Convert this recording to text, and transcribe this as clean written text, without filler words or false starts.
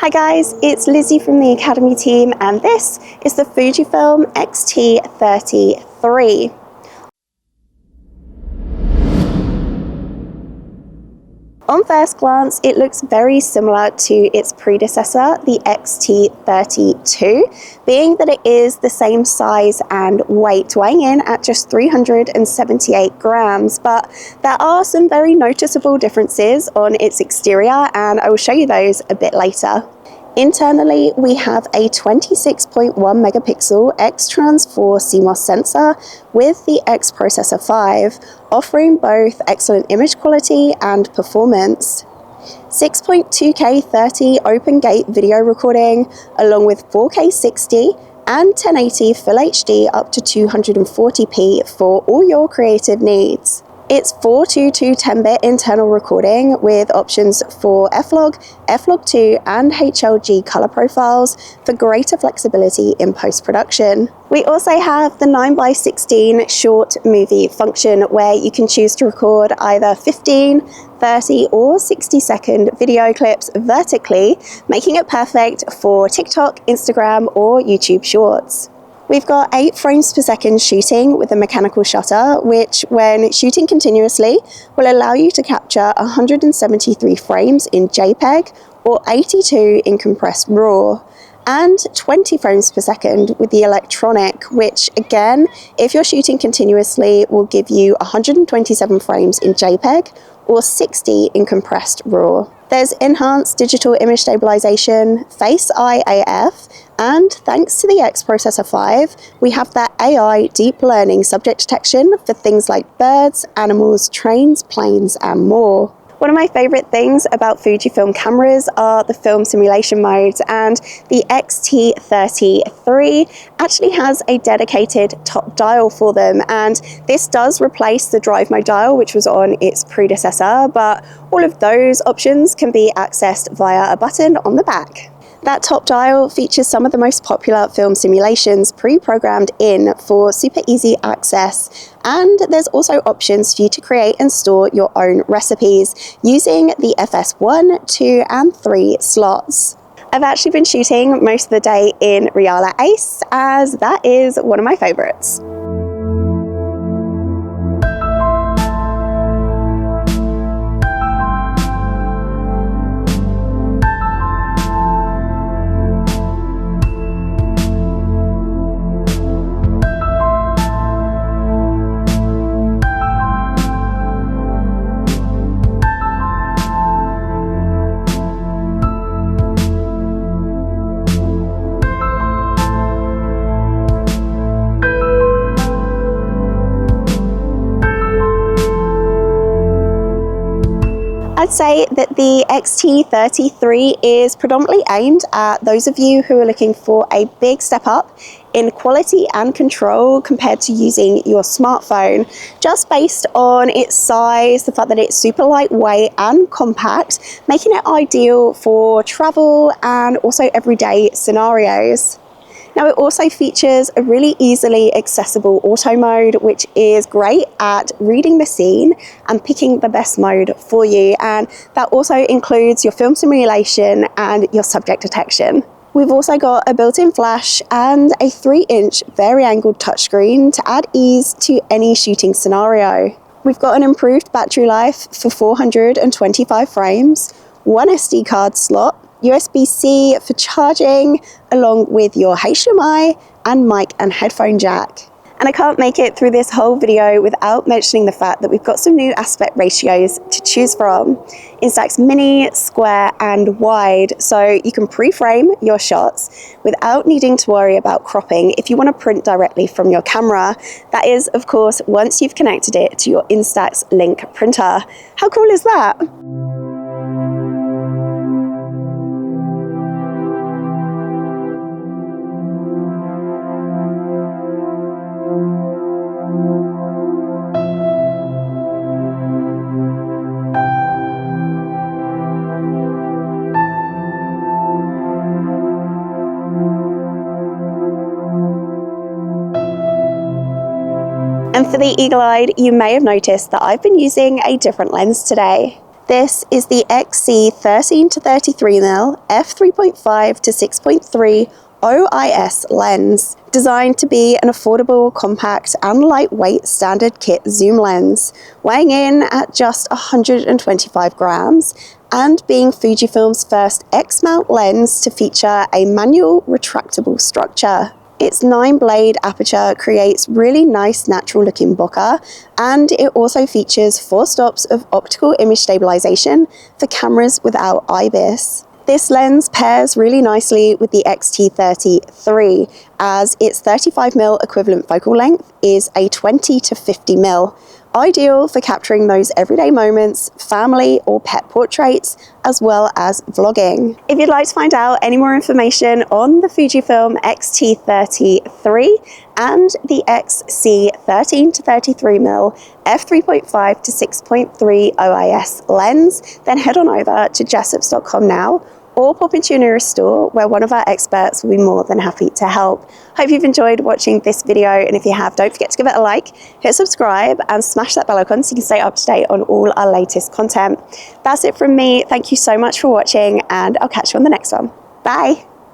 Hi guys, it's Lizzie from the Academy team and this is the Fujifilm X-T30 III. On first glance, it looks very similar to its predecessor, the X-T30 II, being that it is the same size and weight, weighing in at just 378 grams, but there are some very noticeable differences on its exterior, and I will show you those a bit later. Internally, we have a 26.1 megapixel X-Trans4 CMOS sensor with the X Processor 5, offering both excellent image quality and performance. 6.2K 30 open gate video recording, along with 4K 60 and 1080 Full HD up to 240p for all your creative needs. It's 422 10-bit internal recording with options for F-Log, F-Log2 and HLG color profiles for greater flexibility in post-production. We also have the 9:16 short movie function where you can choose to record either 15, 30 or 60-second video clips vertically, making it perfect for TikTok, Instagram or YouTube Shorts. We've got 8 frames per second shooting with a mechanical shutter, which when shooting continuously will allow you to capture 173 frames in JPEG or 82 in compressed RAW, and 20 frames per second with the electronic, which again, if you're shooting continuously, will give you 127 frames in JPEG or 60 in compressed RAW. There's enhanced digital image stabilization, Face Eye AF, and thanks to the X Processor 5, we have that AI deep learning subject detection for things like birds, animals, trains, planes, and more. One of my favorite things about Fujifilm cameras are the film simulation modes, and the X-T30 III actually has a dedicated top dial for them, and this does replace the drive mode dial which was on its predecessor, but all of those options can be accessed via a button on the back. That top dial features some of the most popular film simulations pre-programmed in for super easy access, and there's also options for you to create and store your own recipes using the FS1, 2 and 3 slots. I've actually been shooting most of the day in Reala Ace, as that is one of my favorites. I'd say that the X-T30 III is predominantly aimed at those of you who are looking for a big step up in quality and control compared to using your smartphone, just based on its size, the fact that it's super lightweight and compact, making it ideal for travel and also everyday scenarios. Now it also features a really easily accessible auto mode, which is great at reading the scene and picking the best mode for you, and that also includes your film simulation and your subject detection. We've also got a built-in flash and a 3-inch vari-angled touchscreen to add ease to any shooting scenario. We've got an improved battery life for 425 frames, one SD card slot, USB-C for charging, along with your HDMI and mic and headphone jack. And I can't make it through this whole video without mentioning the fact that we've got some new aspect ratios to choose from. Instax Mini, Square and Wide, so you can pre-frame your shots without needing to worry about cropping if you want to print directly from your camera. That is, of course, once you've connected it to your Instax Link printer. How cool is that? And for the eagle-eyed, you may have noticed that I've been using a different lens today. This is the XC13 to 33mm f3.5 to 6.3 OIS lens, designed to be an affordable, compact and lightweight standard kit zoom lens, weighing in at just 125 grams and being Fujifilm's first X-mount lens to feature a manual retractable structure. Its 9-blade aperture creates really nice natural looking bokeh, and it also features 4 stops of optical image stabilization for cameras without IBIS. This lens pairs really nicely with the X-T30 III, as its 35mm equivalent focal length is a 20 to 50mm, ideal for capturing those everyday moments, family or pet portraits, as well as vlogging. If you'd like to find out any more information on the Fujifilm X-T30 III and the XC13 to 33mm f3.5 to 6.3 OIS lens, then head on over to jessops.com now, or pop into your nearest store where one of our experts will be more than happy to help. Hope you've enjoyed watching this video, and if you have, don't forget to give it a like, hit subscribe and smash that bell icon so you can stay up to date on all our latest content. That's it from me. Thank you so much for watching, and I'll catch you on the next one. Bye.